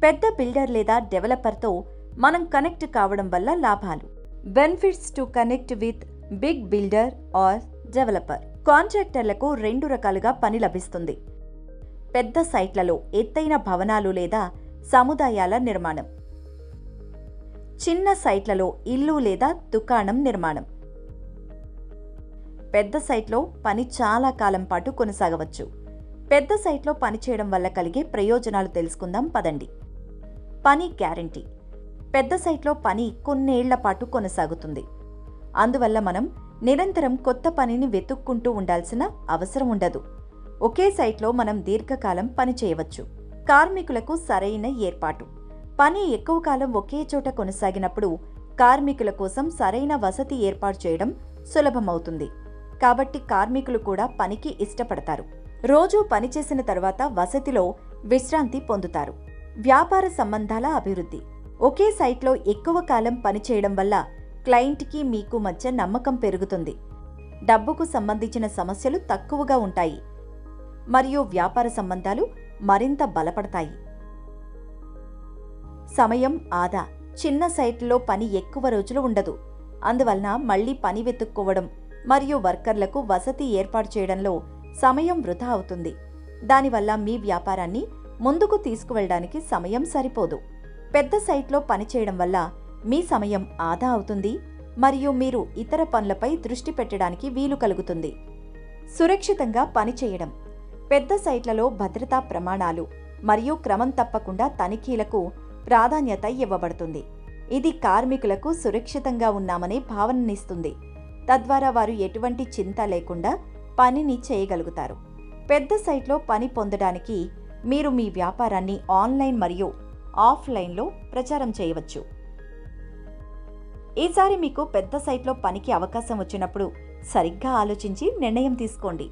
పెద్ద బిల్డర్ లేదా డెవలపర్తో మనం కనెక్ట్ కావడం వల్ల లాభాలు. Benefits to connect with big builder or developer. కాంట్రాక్టర్లకు 2 రకాలుగా పని లభిస్తుంది. పెద్ద సైట్లలో ఎత్తైన భవనాలు లేదా సముదాయాల నిర్మాణం. చిన్న సైట్లలో ఇల్లు లేదా దుకాణం నిర్మాణం. పెద్ద సైట్లో పని చాలా కాలం పాటు కొనసాగవచ్చు. పెద్ద సైట్లో పనిచేయడం వల్ల కలిగే ప్రయోజనాలు తెలుసుకుందాం పదండి. పని గ్యారంటీ. పెద్ద సైట్లో పని కొన్నేళ్ల పాటు కొనసాగుతుంది. అందువల్ల మనం నిరంతరం కొత్త పనిని వెతుక్కుంటూ ఉండాల్సిన అవసరం ఉండదు. ఒకే సైట్లో మనం దీర్ఘకాలం పని చేయవచ్చు. కార్మికులకు సరైన ఏర్పాటు. పని ఎక్కువ కాలం ఒకే చోట కొనసాగినప్పుడు కార్మికుల కోసం సరైన వసతి ఏర్పాటు చేయడం సులభమవుతుంది. కాబట్టి కార్మికులు కూడా పనికి ఇష్టపడతారు. రోజూ పనిచేసిన తర్వాత వసతిలో విశ్రాంతి పొందుతారు. వ్యాపార సంబంధాల అభివృద్ధి. ఒకే సైట్లో ఎక్కువ కాలం పనిచేయడం వల్ల క్లయింట్కి మీకు మధ్య నమ్మకం పెరుగుతుంది. డబ్బుకు సంబంధించిన సమస్యలు తక్కువగా ఉంటాయి మరియు వ్యాపార సంబంధాలు మరింత బలపడతాయి. సమయం ఆదా. చిన్న సైట్లో పని ఎక్కువ రోజులు ఉండదు. అందువలన మళ్లీ పని వెతుక్కోవడం మరియు వర్కర్లకు వసతి ఏర్పాటు చేయడంలో సమయం వృధా అవుతుంది. దానివల్ల మీ వ్యాపారాన్ని ముందుకు తీసుకువెళ్ళడానికి సమయం సరిపోదు. పెద్ద సైట్లో పనిచేయడం వల్ల మీ సమయం ఆదా అవుతుంది మరియు మీరు ఇతర పనులపై దృష్టి పెట్టడానికి వీలు కలుగుతుంది. సురక్షితంగా పనిచేయడం. పెద్ద సైట్లలో భద్రతా ప్రమాణాలు మరియు క్రమం తప్పకుండా తనిఖీలకు ప్రాధాన్యత ఇవ్వబడుతుంది. ఇది కార్మికులకు సురక్షితంగా ఉన్నామనే భావననిస్తుంది. తద్వారా వారు ఎటువంటి చింత లేకుండా పనిని చేయగలుగుతారు. పెద్ద సైట్లో పని పొందడానికి మీరు మీ వ్యాపారాన్ని ఆన్లైన్ మరియు ఆఫ్లైన్లో ప్రచారం చేయవచ్చు. ఈసారి మీకు పెద్ద సైట్లో పనికి అవకాశం వచ్చినప్పుడు సరిగ్గా ఆలోచించి నిర్ణయం తీసుకోండి.